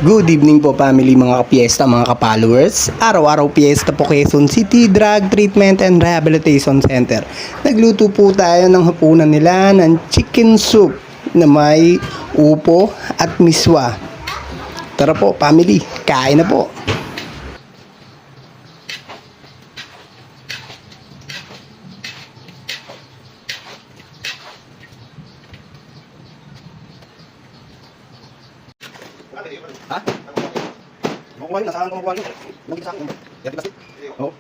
Good evening po family, mga kapiesta, mga ka-followers. Araw-araw piyesta po Quezon City Drug Treatment and Rehabilitation Center. Nagluto po tayo ng hapunan nila ng chicken soup na may upo at miswa. Tara po family, kain na po. Ha? Makuha yun, nasaan ko makuha yun? Nagkita sa akin. Yati plastic? Oo.